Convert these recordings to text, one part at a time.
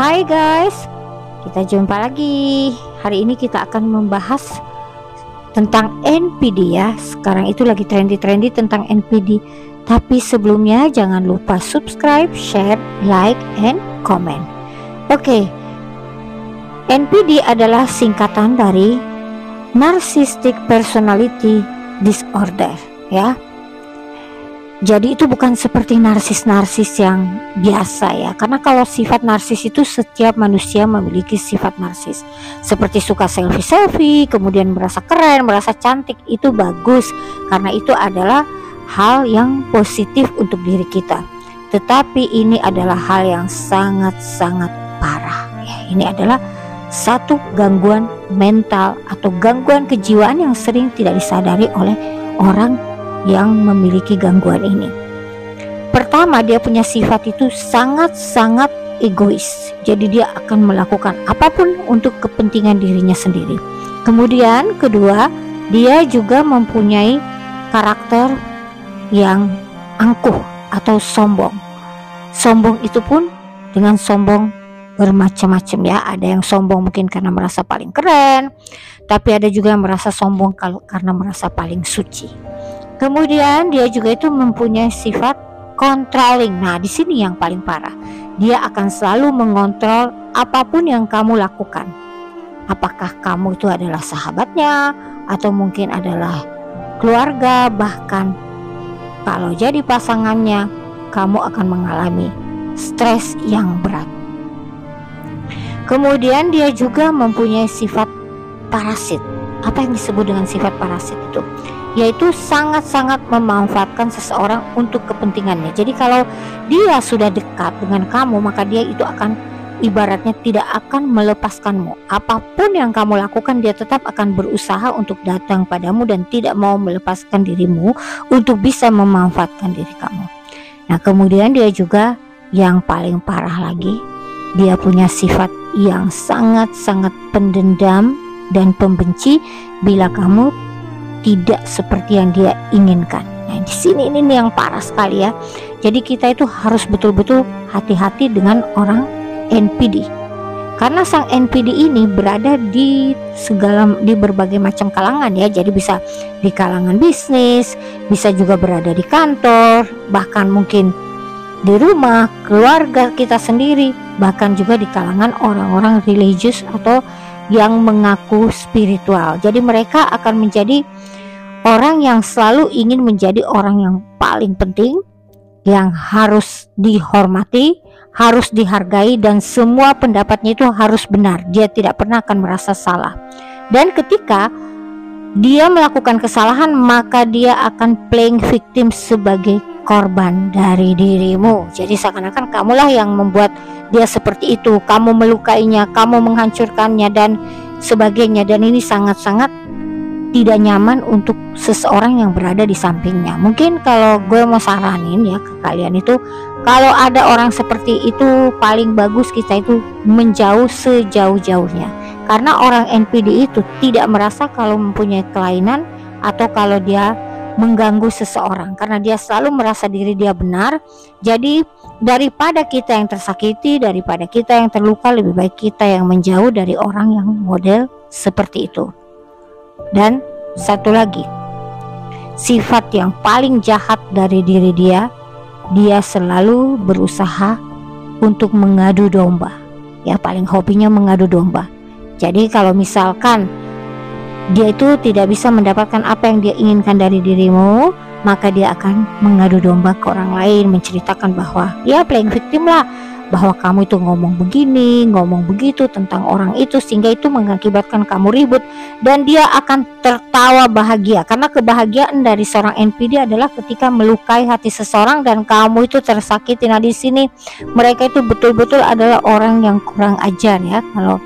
Hai guys, kita jumpa lagi. Hari ini kita akan membahas tentang NPD ya. Sekarang itu lagi trendy tentang NPD. Tapi sebelumnya jangan lupa subscribe, share, like, and comment. Oke, NPD adalah singkatan dari Narcissistic Personality Disorder ya. Jadi itu bukan seperti narsis yang biasa ya. Karena kalau sifat narsis itu setiap manusia memiliki sifat narsis. Seperti suka selfie, kemudian merasa keren, merasa cantik, itu bagus. Karena itu adalah hal yang positif untuk diri kita. Tetapi ini adalah hal yang sangat-sangat parah ya. Ini adalah satu gangguan mental atau gangguan kejiwaan yang sering tidak disadari oleh orang yang memiliki gangguan ini. Pertama, dia punya sifat itu sangat-sangat egois. Jadi dia akan melakukan apapun untuk kepentingan dirinya sendiri. Kemudian kedua, dia juga mempunyai karakter yang angkuh atau sombong. Sombong itu pun dengan sombong bermacam-macam ya. Ada yang sombong mungkin karena merasa paling keren, tapi ada juga yang merasa sombong karena merasa paling suci. Kemudian dia juga itu mempunyai sifat controlling. Nah, di sini yang paling parah. Dia akan selalu mengontrol apapun yang kamu lakukan. Apakah kamu itu adalah sahabatnya atau mungkin adalah keluarga, bahkan kalau jadi pasangannya, kamu akan mengalami stres yang berat. Kemudian dia juga mempunyai sifat parasit. Apa yang disebut dengan sifat parasit itu? Yaitu sangat-sangat memanfaatkan seseorang untuk kepentingannya. Jadi kalau dia sudah dekat dengan kamu, maka dia itu akan ibaratnya tidak akan melepaskanmu. Apapun yang kamu lakukan, dia tetap akan berusaha untuk datang padamu dan tidak mau melepaskan dirimu untuk bisa memanfaatkan diri kamu. Nah, kemudian dia juga yang paling parah lagi, dia punya sifat yang sangat-sangat pendendam dan pembenci bila kamu tidak seperti yang dia inginkan. Nah, di sini ini yang parah sekali ya. Jadi kita itu harus betul-betul hati-hati dengan orang NPD. Karena sang NPD ini berada di berbagai macam kalangan ya. Jadi bisa di kalangan bisnis, bisa juga berada di kantor, bahkan mungkin di rumah, keluarga kita sendiri, bahkan juga di kalangan orang-orang religius atau yang mengaku spiritual. Jadi mereka akan menjadi orang yang selalu ingin menjadi orang yang paling penting, yang harus dihormati, harus dihargai, dan semua pendapatnya itu harus benar. Dia tidak pernah akan merasa salah. Dan ketika dia melakukan kesalahan, maka dia akan playing victim sebagai korban dari dirimu. Jadi seakan-akan kamulah yang membuat dia seperti itu, kamu melukainya, kamu menghancurkannya dan sebagainya. Dan ini sangat-sangat tidak nyaman untuk seseorang yang berada di sampingnya. Mungkin kalau gue mau saranin ya ke kalian itu, kalau ada orang seperti itu, paling bagus kita itu menjauh sejauh-jauhnya. Karena orang NPD itu tidak merasa kalau mempunyai kelainan atau kalau dia mengganggu seseorang, karena dia selalu merasa diri dia benar. Jadi daripada kita yang tersakiti, daripada kita yang terluka, lebih baik kita yang menjauh dari orang yang model seperti itu. Dan satu lagi, sifat yang paling jahat dari diri dia selalu berusaha untuk mengadu domba ya. Paling hobinya mengadu domba. Jadi kalau misalkan dia itu tidak bisa mendapatkan apa yang dia inginkan dari dirimu, maka dia akan mengadu domba ke orang lain, menceritakan bahwa ya playing victim lah, bahwa kamu itu ngomong begini, ngomong begitu tentang orang itu, sehingga itu mengakibatkan kamu ribut. Dan dia akan tertawa bahagia, karena kebahagiaan dari seorang NPD adalah ketika melukai hati seseorang dan kamu itu tersakiti. Nah, di sini mereka itu betul-betul adalah orang yang kurang ajar ya. Kalau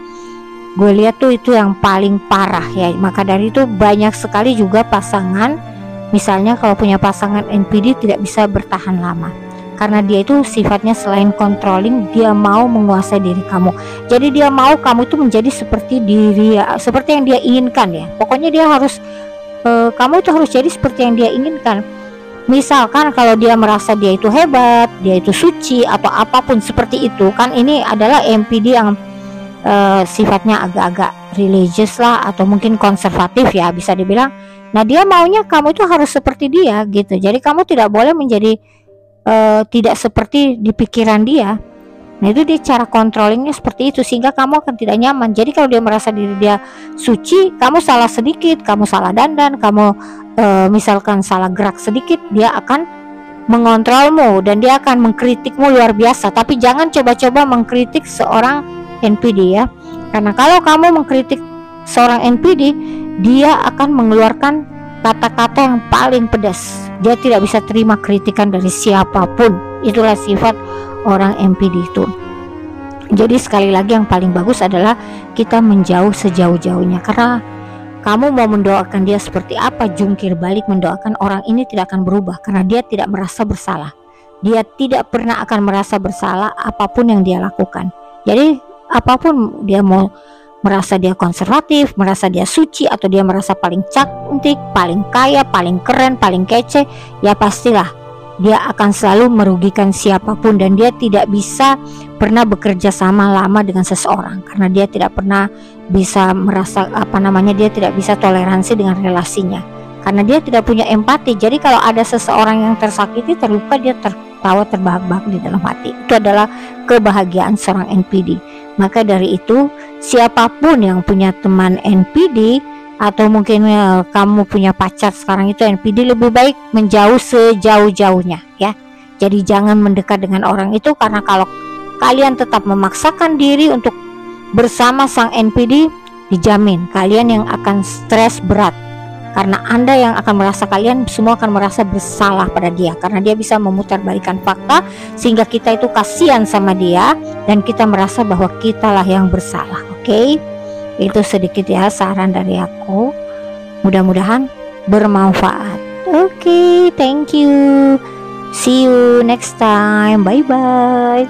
gue lihat tuh itu yang paling parah ya. Maka dari itu banyak sekali juga pasangan, misalnya kalau punya pasangan NPD tidak bisa bertahan lama, karena dia itu sifatnya selain controlling, dia mau menguasai diri kamu. Jadi dia mau kamu itu menjadi seperti seperti yang dia inginkan ya. Pokoknya dia harus kamu itu harus jadi seperti yang dia inginkan. Misalkan kalau dia merasa dia itu hebat, dia itu suci atau apapun seperti itu, kan ini adalah NPD yang sifatnya agak-agak religious lah atau mungkin konservatif ya bisa dibilang. Nah dia maunya kamu itu harus seperti dia gitu. Jadi kamu tidak boleh menjadi tidak seperti di pikiran dia. Nah itu dia cara controllingnya seperti itu, sehingga kamu akan tidak nyaman. Jadi kalau dia merasa diri dia suci, kamu salah sedikit, kamu salah dandan, kamu misalkan salah gerak sedikit, dia akan mengontrolmu dan dia akan mengkritikmu luar biasa. Tapi jangan coba-coba mengkritik seorang NPD ya, karena kalau kamu mengkritik seorang NPD, dia akan mengeluarkan kata-kata yang paling pedas. Dia tidak bisa terima kritikan dari siapapun. Itulah sifat orang NPD itu. Jadi sekali lagi yang paling bagus adalah kita menjauh sejauh-jauhnya, karena kamu mau mendoakan dia seperti apa, jungkir balik mendoakan orang ini tidak akan berubah, karena dia tidak merasa bersalah. Dia tidak pernah akan merasa bersalah apapun yang dia lakukan. Jadi apapun dia mau, merasa dia konservatif, merasa dia suci, atau dia merasa paling cantik, paling kaya, paling keren, paling kece, ya pastilah dia akan selalu merugikan siapapun, dan dia tidak bisa pernah bekerja sama lama dengan seseorang karena dia tidak pernah bisa merasa dia tidak bisa toleransi dengan relasinya karena dia tidak punya empati. Jadi kalau ada seseorang yang tersakiti, terluka, dia tertawa terbahak-bahak di dalam hati. Itu adalah kebahagiaan seorang NPD. Maka dari itu, siapapun yang punya teman NPD atau mungkin kamu punya pacar sekarang itu NPD, lebih baik menjauh sejauh-jauhnya ya. Jadi jangan mendekat dengan orang itu, karena kalau kalian tetap memaksakan diri untuk bersama sang NPD, dijamin kalian yang akan stres berat, karena Anda yang akan merasa, kalian semua akan merasa bersalah pada dia, karena dia bisa memutarbalikkan fakta sehingga kita itu kasihan sama dia dan kita merasa bahwa kitalah yang bersalah. Oke? Itu sedikit ya saran dari aku, mudah-mudahan bermanfaat. Oke, thank you, see you next time, bye bye.